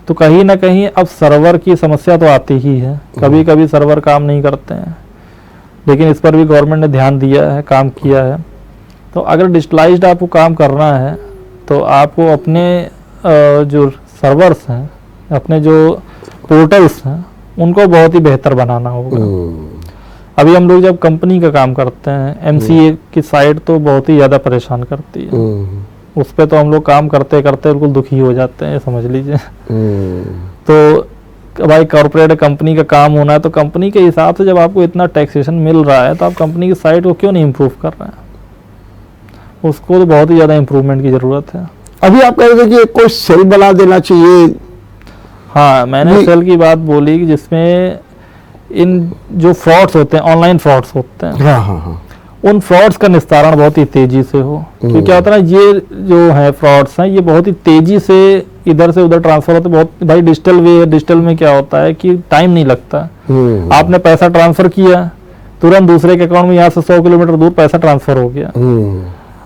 तो कहीं ना कहीं अब सर्वर की समस्या तो आती ही है, कभी कभी सर्वर काम नहीं करते हैं, लेकिन इस पर भी गवर्नमेंट ने ध्यान दिया है, काम किया है। तो अगर डिजिटलाइज्ड आपको काम करना है तो आपको अपने जो सर्वर्स हैं, अपने जो पोर्टल्स हैं, उनको बहुत ही बेहतर बनाना होगा। अभी हम लोग जब कंपनी का काम करते हैं, MCA की साइट तो बहुत ही ज़्यादा परेशान करती है, उस पर तो हम लोग काम करते करते बिल्कुल दुखी हो जाते हैं, समझ लीजिए। तो भाई कॉर्पोरेट कंपनी का काम होना है, तो कंपनी के हिसाब से जब आपको इतना टैक्सेशन मिल रहा है तो आप कंपनी की साइट को क्यों नहीं इम्प्रूव कर रहे हैं? उसको तो बहुत ही ज़्यादा इम्प्रूवमेंट की ज़रूरत है। अभी आप कह रहे थे कि कोई सेल बना देना चाहिए। हाँ, मैंने सेल की बात बोली कि जिसमें इन जो फ्रॉड्स होते हैं, ऑनलाइन फ्रॉड्स होते हैं, हाँ, उन फ्रॉड्स का निस्तारण बहुत ही तेजी से हो। क्योंकि क्या होता है ना, ये जो है फ्रॉड्स हैं, ये बहुत ही तेजी से इधर से उधर ट्रांसफर होते हैं। बहुत भाई डिजिटल वे, डिजिटल में क्या होता है कि टाइम नहीं लगता। आपने पैसा ट्रांसफर किया, तुरंत दूसरे के अकाउंट में यहाँ से 100 किलोमीटर दूर पैसा ट्रांसफर हो गया।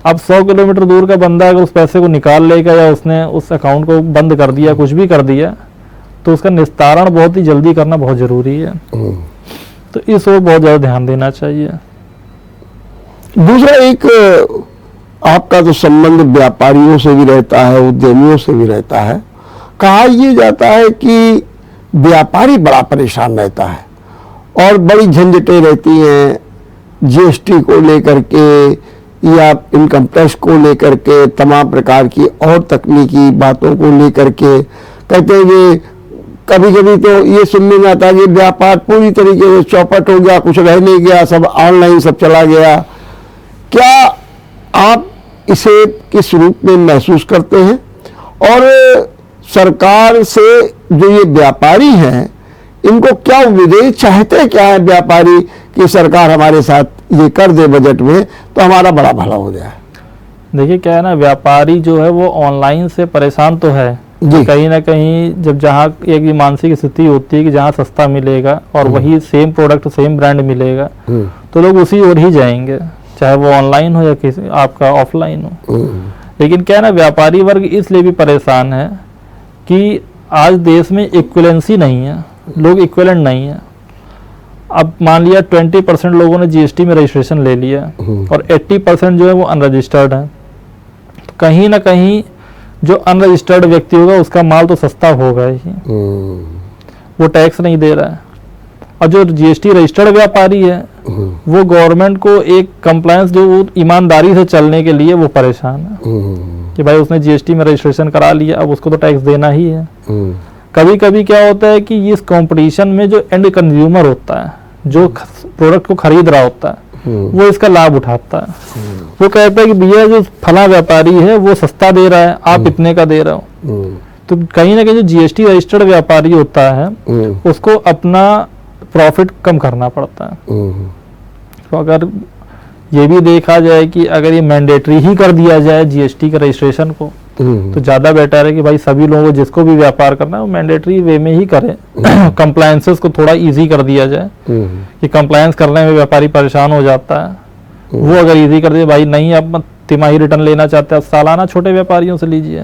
अब 100 किलोमीटर दूर का बंदा अगर उस पैसे को निकाल लेगा या उसने उस अकाउंट को बंद कर दिया, कुछ भी कर दिया, तो उसका निस्तारण बहुत ही जल्दी करना बहुत जरूरी है। तो इस ओर बहुत ज्यादा ध्यान देना चाहिए। दूसरा, एक आपका तो संबंध व्यापारियों से भी रहता है, उद्यमियों से भी रहता है। कहा यह जाता है कि व्यापारी बड़ा परेशान रहता है और बड़ी झंझटें रहती हैं, GST को लेकर के या इनकम टैक्स को लेकर के, तमाम प्रकार की और तकनीकी बातों को लेकर के। कहते हैं कि कभी कभी तो ये सुनने में आता है कि व्यापार पूरी तरीके से चौपट हो गया, कुछ रह नहीं गया, सब ऑनलाइन सब चला गया। क्या आप इसे किस रूप में महसूस करते हैं? और सरकार से जो ये व्यापारी हैं, इनको क्या उम्मीदें, चाहते क्या है व्यापारी कि सरकार हमारे साथ ये कर दे बजट में तो हमारा बड़ा भला हो जाए? देखिए क्या है ना, व्यापारी जो है वो ऑनलाइन से परेशान तो है। कहीं ना कहीं जब जहाँ एक मानसिक स्थिति होती है कि जहाँ सस्ता मिलेगा और वही सेम प्रोडक्ट सेम ब्रांड मिलेगा, तो लोग उसी ओर ही जाएंगे, चाहे वो ऑनलाइन हो या किसी आपका ऑफलाइन हो। लेकिन क्या है ना, व्यापारी वर्ग इसलिए भी परेशान है कि आज देश में इक्विवेलेंसी नहीं है, लोग इक्विवेलेंट नहीं है। अब मान लिया 20% लोगों ने GST में रजिस्ट्रेशन ले लिया और 80% जो है वो अनरजिस्टर्ड है। तो कहीं ना कहीं जो अनरजिस्टर्ड व्यक्ति होगा उसका माल तो सस्ता होगा ही, वो टैक्स नहीं दे रहा है। और जो GST रजिस्टर्ड व्यापारी है वो गवर्नमेंट को एक कंप्लायंस जो ईमानदारी से चलने के लिए वो परेशान है कि भाई उसने GST में रजिस्ट्रेशन करा लिया, अब उसको तो टैक्स देना ही है। कभी कभी क्या होता है कि इस कंपटीशन में जो एंड कंज्यूमर होता है, जो प्रोडक्ट को खरीद रहा होता है, वो इसका लाभ उठाता है। वो कहता है कि भैया जो फला व्यापारी है वो सस्ता दे रहा है, आप इतने का दे रहे हो। तो कहीं ना कहीं जो GST रजिस्टर्ड व्यापारी होता है उसको अपना प्रॉफिट कम करना पड़ता है। तो अगर ये भी देखा जाए कि अगर ये मैंडेटरी ही कर दिया जाए GST के रजिस्ट्रेशन को, तो ज़्यादा बेटर है कि भाई सभी लोगों को जिसको भी व्यापार करना है वो मैंडेटरी वे में ही करें। कंप्लायंसेस को थोड़ा इजी कर दिया जाए कि कंप्लायंस करने में व्यापारी परेशान हो जाता है, वो अगर इजी कर दिए, भाई नहीं आप तिमाही रिटर्न लेना चाहते हैं, सालाना छोटे व्यापारियों से लीजिए।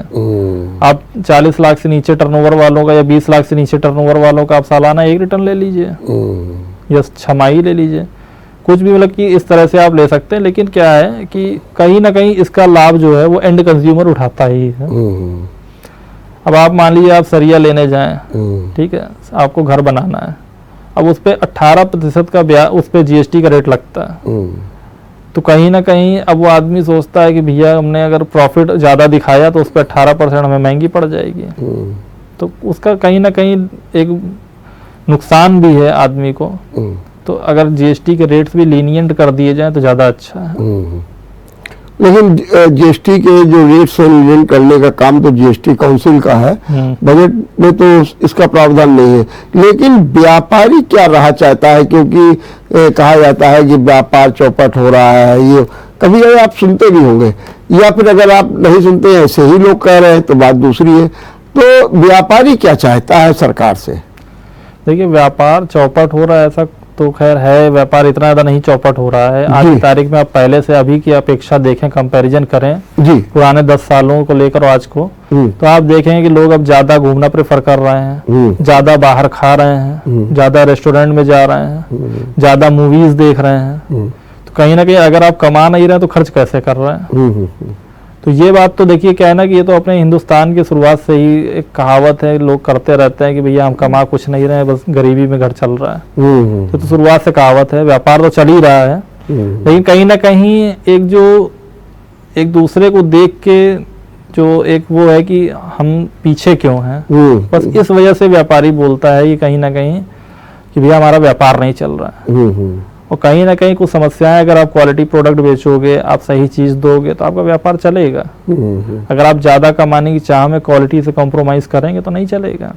आप 40 लाख से नीचे टर्नओवर वालों का या 20 लाख से नीचे टर्नओवर वालों का आप सालाना एक रिटर्न ले लीजिए या छमाही ले लीजिए, कुछ भी, मतलब कि इस तरह से आप ले सकते हैं। लेकिन क्या है कि कहीं ना कहीं इसका लाभ जो है वो एंड कंज्यूमर उठाता ही है। अब आप मान लीजिए आप सरिया लेने जाएं, ठीक है, आपको घर बनाना है, अब उस पर 18% का ब्याज, उस पर GST का रेट लगता है। तो कहीं ना कहीं अब वो आदमी सोचता है कि भैया हमने अगर प्रॉफिट ज़्यादा दिखाया तो उस पर 18% हमें महंगी पड़ जाएगी, तो उसका कहीं ना कहीं एक नुकसान भी है आदमी को। तो अगर जीएसटी के रेट्स भी लीनियंट कर दिए जाएं तो ज़्यादा अच्छा है। लेकिन जीएसटी के जो रेट्स हैं लीनियंट करने का काम तो जीएसटी काउंसिल का है, बजट में तो इसका प्रावधान नहीं है। लेकिन व्यापारी क्या राह चाहता है, क्योंकि कहा जाता है कि व्यापार चौपट हो रहा है, ये कभी कभी आप सुनते भी होंगे, या फिर अगर आप नहीं सुनते हैं ऐसे ही लोग कह रहे हैं तो बात दूसरी है। तो व्यापारी क्या चाहता है सरकार से? देखिए, व्यापार चौपट हो रहा है ऐसा तो खैर है, व्यापार इतना ज़्यादा नहीं चौपट हो रहा है। आज की तारीख में आप पहले से अभी की अपेक्षा देखें, कंपैरिजन करें जी पुराने 10 सालों को लेकर आज को, तो आप देखेंगे कि लोग अब ज़्यादा घूमना प्रेफर कर रहे हैं, ज़्यादा बाहर खा रहे हैं, ज़्यादा रेस्टोरेंट में जा रहे हैं, ज़्यादा मूवीज़ देख रहे हैं। तो कहीं ना कहीं अगर आप कमा नहीं रहे तो खर्च कैसे कर रहे हैं? तो ये बात तो देखिए क्या है ना कि ये तो अपने हिंदुस्तान की शुरुआत से ही एक कहावत है, लोग करते रहते हैं कि भैया हम कमा कुछ नहीं रहे हैं, बस गरीबी में घर चल रहा है। तो शुरुआत से कहावत है, व्यापार तो चल ही रहा है, लेकिन कहीं ना कहीं एक दूसरे को देख के जो एक वो है कि हम पीछे क्यों हैं, बस इस वजह से व्यापारी बोलता है ये कहीं ना कहीं कि भैया हमारा व्यापार नहीं चल रहा है। और कहीं ना कहीं कुछ समस्याएं, अगर आप क्वालिटी प्रोडक्ट बेचोगे, आप सही चीज दोगे तो आपका व्यापार चलेगा। अगर आप ज्यादा कमाने की चाह में क्वालिटी से कॉम्प्रोमाइज करेंगे तो नहीं चलेगा।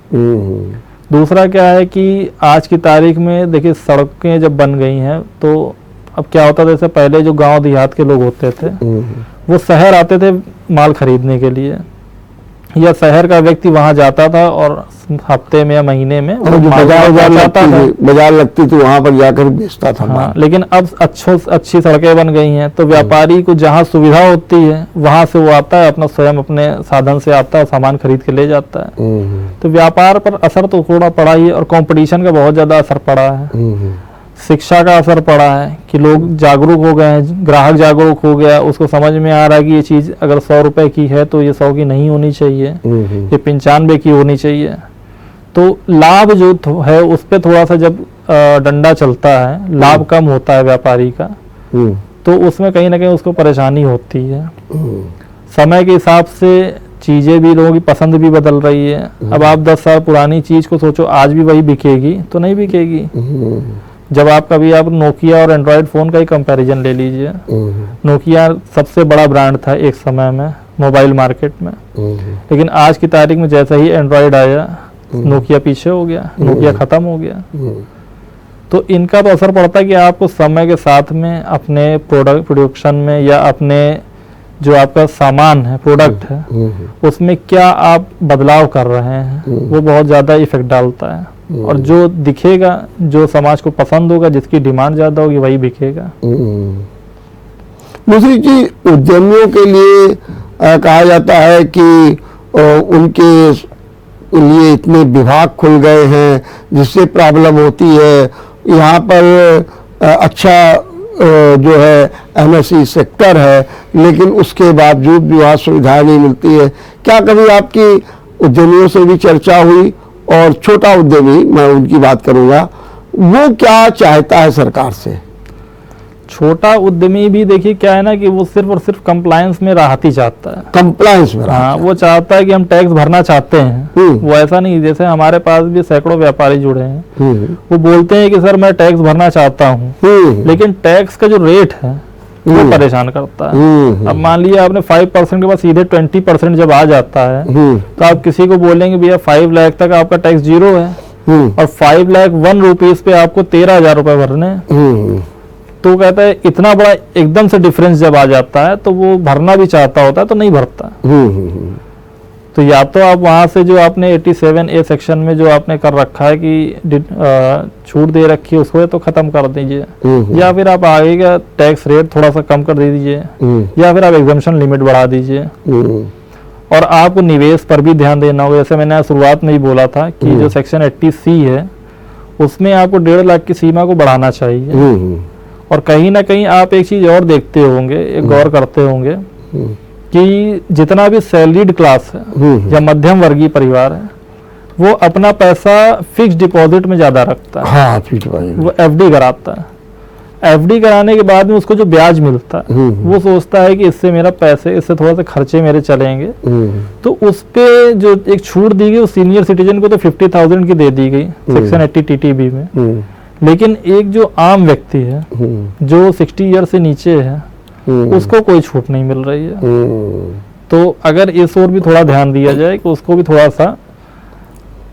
दूसरा क्या है कि आज की तारीख में देखिए सड़कें जब बन गई हैं तो अब क्या होता था, जैसे पहले जो गांव देहात के लोग होते थे वो शहर आते थे माल खरीदने के लिए, या शहर का व्यक्ति वहां जाता था और हफ्ते में या महीने में बाजार लगती थी वहां पर जाकर बेचता था। हाँ, लेकिन अब अच्छी सड़कें बन गई हैं तो व्यापारी को जहाँ सुविधा होती है वहां से वो आता है, अपना स्वयं अपने साधन से आता है, सामान खरीद के ले जाता है। तो व्यापार पर असर तो थोड़ा पड़ा ही है, और कंपटीशन का बहुत ज्यादा असर पड़ा है। शिक्षा का असर पड़ा है कि लोग जागरूक हो गए हैं, ग्राहक जागरूक हो गया, उसको समझ में आ रहा है कि ये चीज अगर 100 रुपए की है तो ये 100 की नहीं होनी चाहिए, ये 95 की होनी चाहिए। तो लाभ जो है उस पर थोड़ा सा जब डंडा चलता है, लाभ कम होता है व्यापारी का, तो उसमें कहीं ना कहीं उसको परेशानी होती है। समय के हिसाब से चीजें भी, लोगों की पसंद भी बदल रही है। अब आप 10 साल पुरानी चीज को सोचो आज भी वही बिकेगी तो नहीं बिकेगी। जब आप नोकिया और एंड्रॉयड फोन का ही कंपैरिजन ले लीजिए, नोकिया सबसे बड़ा ब्रांड था एक समय में मोबाइल मार्केट में, लेकिन आज की तारीख में जैसे ही एंड्रॉयड आया नोकिया पीछे हो गया, नोकिया खत्म हो गया। तो इनका तो असर पड़ता है कि आपको समय के साथ में अपने प्रोडक्शन में या अपने जो आपका सामान है, प्रोडक्ट है, उसमें क्या आप बदलाव कर रहे हैं, वो बहुत ज्यादा इफेक्ट डालता है। और जो दिखेगा, जो समाज को पसंद होगा, जिसकी डिमांड ज्यादा होगी वही बिकेगा। दूसरी चीज, उद्यमियों के लिए कहा जाता है कि उनके लिए इतने विभाग खुल गए हैं जिससे प्रॉब्लम होती है। यहाँ पर अच्छा जो है एमएसई सेक्टर है, लेकिन उसके बावजूद भी वहाँ सुविधाएं नहीं मिलती है। क्या कभी आपकी उद्यमियों से भी चर्चा हुई? और छोटा उद्यमी, मैं उनकी बात करूंगा, वो क्या चाहता है सरकार से? छोटा उद्यमी भी देखिए क्या है ना कि वो सिर्फ और सिर्फ कंप्लायंस में राहत ही चाहता है। कंप्लायंस में? हाँ, वो चाहता है कि हम टैक्स भरना चाहते हैं। वो ऐसा नहीं, जैसे हमारे पास भी सैकड़ों व्यापारी जुड़े हैं, वो बोलते हैं कि सर मैं टैक्स भरना चाहता हूँ, लेकिन टैक्स का जो रेट है वो परेशान करता है। अब मान लिया आपने 5% के बाद सीधे 20% जब आ जाता है तो आप किसी को बोलेंगे भैया 5 लाख तक आपका टैक्स 0 है, और 5 लाख 1 रुपीज पे आपको 13,000 रुपए भरने। तो कहता है इतना बड़ा एकदम से डिफरेंस जब आ जाता है तो वो भरना भी चाहता होता है तो नहीं भरता। तो या तो आप वहां से जो आपने 87A सेक्शन में जो आपने कर रखा है कि छूट दे रखी है उसको तो खत्म कर दीजिए, या फिर आप आगे का टैक्स रेट थोड़ा सा कम कर दे दीजिए, या फिर आप एग्जम्पशन लिमिट बढ़ा दीजिए। और आपको निवेश पर भी ध्यान देना होगा। जैसे मैंने शुरुआत में ही बोला था कि जो सेक्शन 80C है उसमें आपको 1.5 लाख की सीमा को बढ़ाना चाहिए। और कहीं ना कहीं आप एक चीज और देखते होंगे, एक गौर करते होंगे कि जितना भी सैलरीड क्लास है या मध्यम वर्गीय परिवार है वो अपना पैसा फिक्स डिपॉजिट में ज्यादा रखता है। हाँ, वो FD कराता है। एफडी कराने के बाद में उसको जो ब्याज मिलता है वो सोचता है कि इससे मेरा पैसे, इससे थोड़ा सा खर्चे मेरे चलेंगे, तो उस पे जो एक छूट दी गई, सीनियर सिटीजन को तो 50,000 की दे दी गई सेक्शन 80 टीटीबी में। लेकिन एक जो आम व्यक्ति है जो 60 ईयर से नीचे है उसको कोई छूट नहीं मिल रही है। तो अगर इस ओर भी थोड़ा ध्यान दिया जाए कि उसको भी थोड़ा सा,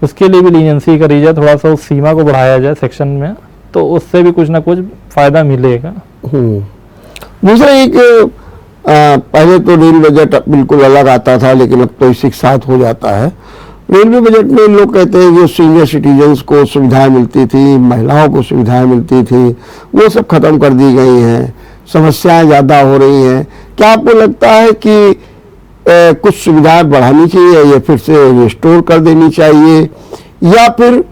उसके लिए भी लीनियंसी करी जाए, थोड़ा सा उस सीमा को बढ़ाया जाए सेक्शन में, तो उससे भी कुछ ना कुछ फायदा मिलेगा। दूसरा एक पहले तो रेल बजट बिल्कुल अलग आता था, लेकिन अब तो इसी के साथ हो जाता है। रेलवे बजट में लोग कहते हैं कि सीनियर सिटीजन्स को सुविधाएं मिलती थी, महिलाओं को सुविधाएं मिलती थी, वो सब खत्म कर दी गई हैं, समस्याएं ज़्यादा हो रही हैं। क्या आपको लगता है कि कुछ सुविधाएं बढ़ानी चाहिए या फिर से रिस्टोर कर देनी चाहिए, या फिर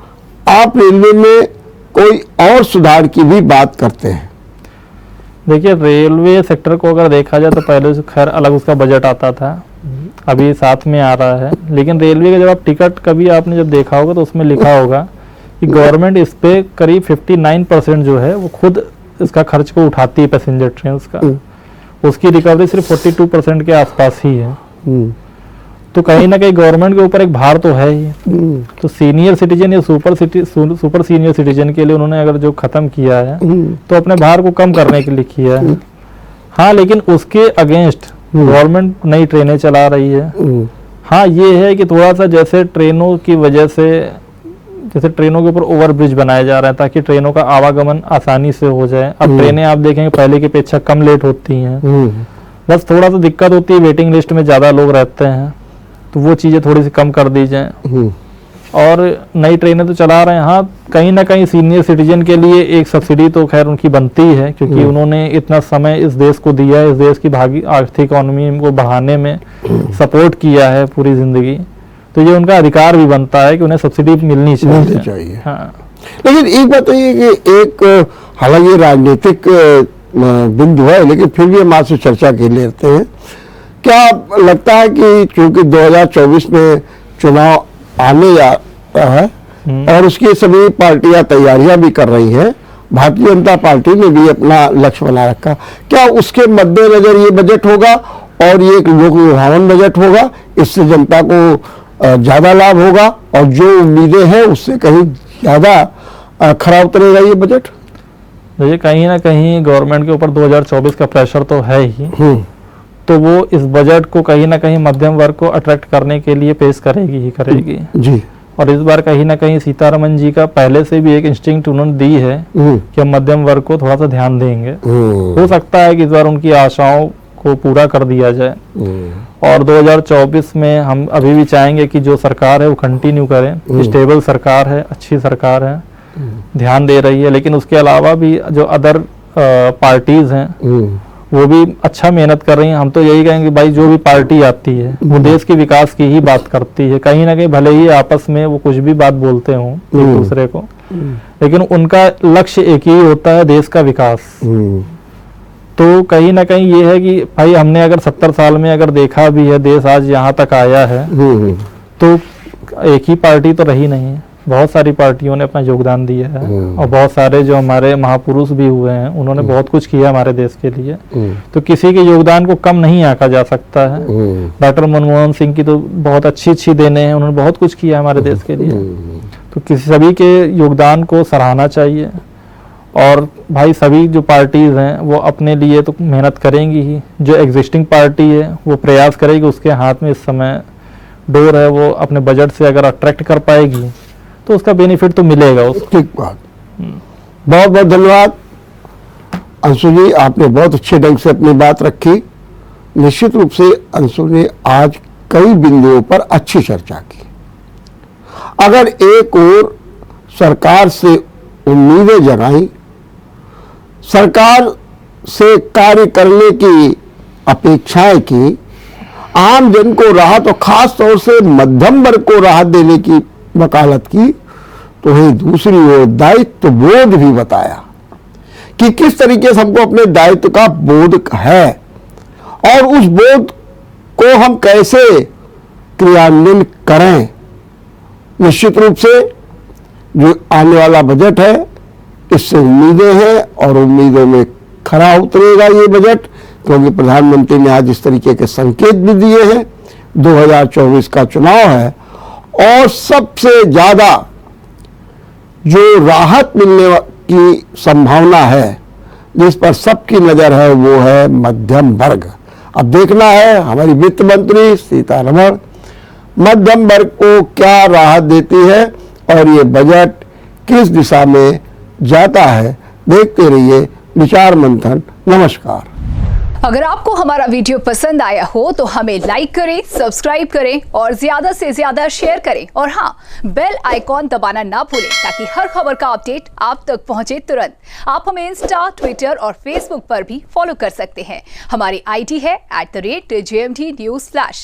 आप रेलवे में कोई और सुधार की भी बात करते हैं? देखिए, रेलवे सेक्टर को अगर देखा जाए तो पहले से खैर अलग उसका बजट आता था, अभी साथ में आ रहा है। लेकिन रेलवे का जब आप टिकट कभी आपने जब देखा होगा तो उसमें लिखा होगा कि गवर्नमेंट इस पे करीब 59% जो है वो खुद इसका खर्च को उठाती है पैसेंजर ट्रेन का। उसकी रिकवरी सिर्फ 42% के आसपास ही है। तो कहीं ना कहीं गवर्नमेंट के ऊपर एक भार तो है ही। तो सीनियर सिटीजन या सुपर सीनियर सिटीजन के लिए उन्होंने अगर जो खत्म किया है तो अपने भार को कम करने के लिए किया है। हाँ, लेकिन उसके अगेंस्ट गवर्नमेंट नई ट्रेनें चला रही है। हाँ, ये है कि थोड़ा सा जैसे ट्रेनों की वजह से, जैसे ट्रेनों के ऊपर ओवर ब्रिज बनाया जा रहा है ताकि ट्रेनों का आवागमन आसानी से हो जाए। अब ट्रेनें आप देखेंगे पहले की अपेक्षा कम लेट होती हैं। बस थोड़ा सा दिक्कत होती है, वेटिंग लिस्ट में ज़्यादा लोग रहते हैं, तो वो चीज़ें थोड़ी सी कम कर दी जाएं। और नई ट्रेनें तो चला रहे हैं। हाँ, कहीं ना कहीं सीनियर सिटीजन के लिए एक सब्सिडी तो खैर उनकी बनती है, क्योंकि उन्होंने इतना समय इस देश को दिया है, इस देश की आर्थिक इकोनॉमी को बढ़ाने में सपोर्ट किया है पूरी जिंदगी। तो ये उनका अधिकार भी बनता है कि उन्हें सब्सिडी मिलनी चाहिए। हाँ। लेकिन एक बात तो ये कि एक हालांकि राजनीतिक बिंदु है, लेकिन फिर भी हम आपसे चर्चा के लेते हैं। क्या लगता है कि चूंकि 2024 में चुनाव आने जा रहा है और उसकी सभी पार्टियां तैयारियां भी कर रही हैं, भारतीय जनता पार्टी ने भी अपना लक्ष्य बना रखा, क्या उसके मद्देनजर ये बजट होगा और ये एक लोक लुभावन बजट होगा? इससे जनता को ज़्यादा लाभ होगा और जो उम्मीदें हैं उससे कहीं ज़्यादा खरा उतरेगा ये बजट? देखिए, कहीं ना कहीं गवर्नमेंट के ऊपर 2024 का प्रेशर तो है ही। तो वो इस बजट को कहीं ना कहीं मध्यम वर्ग को अट्रैक्ट करने के लिए पेश करेगी ही करेगी जी। और इस बार कहीं ना कहीं सीतारमन जी का पहले से भी एक इंस्टिंक्ट उन्होंने दी है कि हम मध्यम वर्ग को थोड़ा सा ध्यान देंगे। हो सकता है कि इस बार उनकी आशाओं को पूरा कर दिया जाए। और 2024 में हम अभी भी चाहेंगे कि जो सरकार है वो कंटिन्यू करे, स्टेबल सरकार है, अच्छी सरकार है, ध्यान दे रही है। लेकिन उसके अलावा भी जो अदर पार्टीज हैं वो भी अच्छा मेहनत कर रही हैं। हम तो यही कहेंगे भाई, जो भी पार्टी आती है वो देश के विकास की ही बात करती है। कहीं ना कहीं भले ही आपस में वो कुछ भी बात बोलते हों एक दूसरे को, लेकिन उनका लक्ष्य एक ही होता है, देश का विकास। तो कहीं ना कहीं ये है कि भाई हमने अगर 70 साल में अगर देखा भी है देश आज यहाँ तक आया है, तो एक ही पार्टी तो रही नहीं है, बहुत सारी पार्टियों ने अपना योगदान दिया है। और बहुत सारे जो हमारे महापुरुष भी हुए हैं उन्होंने बहुत कुछ किया हमारे देश के लिए। तो किसी के योगदान को कम नहीं आंका जा सकता है। डॉक्टर मनमोहन सिंह की तो बहुत अच्छी देने हैं, उन्होंने बहुत कुछ किया हमारे देश के लिए। तो किसी सभी के योगदान को सराहना चाहिए। और भाई सभी जो पार्टीज हैं वो अपने लिए तो मेहनत करेंगी ही। जो एग्जिस्टिंग पार्टी है वो प्रयास करेगी, उसके हाथ में इस समय डोर है, वो अपने बजट से अगर अट्रैक्ट कर पाएगी तो उसका बेनिफिट तो मिलेगा उसको। ठीक बात। बहुत बहुत धन्यवाद अंशु जी, आपने बहुत अच्छे ढंग से अपनी बात रखी। निश्चित रूप से अंशु ने आज कई बिंदुओं पर अच्छी चर्चा की। अगर एक और सरकार से उम्मीदें जगाई, सरकार से कार्य करने की अपेक्षाएं की, आम जन को राहत और खास तौर से मध्यम वर्ग को राहत देने की वकालत की, तो वही दूसरी ओर दायित्व बोध भी बताया कि किस तरीके से हमको अपने दायित्व का बोध है और उस बोध को हम कैसे क्रियान्वयन करें। निश्चित रूप से जो आने वाला बजट है, इससे उम्मीदें हैं और उम्मीदों में खरा उतरेगा ये बजट, क्योंकि प्रधानमंत्री ने आज इस तरीके के संकेत भी दिए हैं। 2024 का चुनाव है और सबसे ज्यादा जो राहत मिलने की संभावना है, जिस पर सबकी नजर है, वो है मध्यम वर्ग। अब देखना है हमारी वित्त मंत्री सीतारमण मध्यम वर्ग को क्या राहत देती है और ये बजट किस दिशा में जाता है। देखते रहिए विचार मंथन। नमस्कार। अगर आपको हमारा वीडियो पसंद आया हो तो हमें लाइक करें, सब्सक्राइब करें और ज्यादा से ज्यादा शेयर करें और हाँ, बेल आइकॉन दबाना ना भूलें ताकि हर खबर का अपडेट आप तक पहुंचे तुरंत। आप हमें इंस्टा, ट्विटर और फेसबुक पर भी फॉलो कर सकते हैं। हमारी आईडी है @JMT News Flash।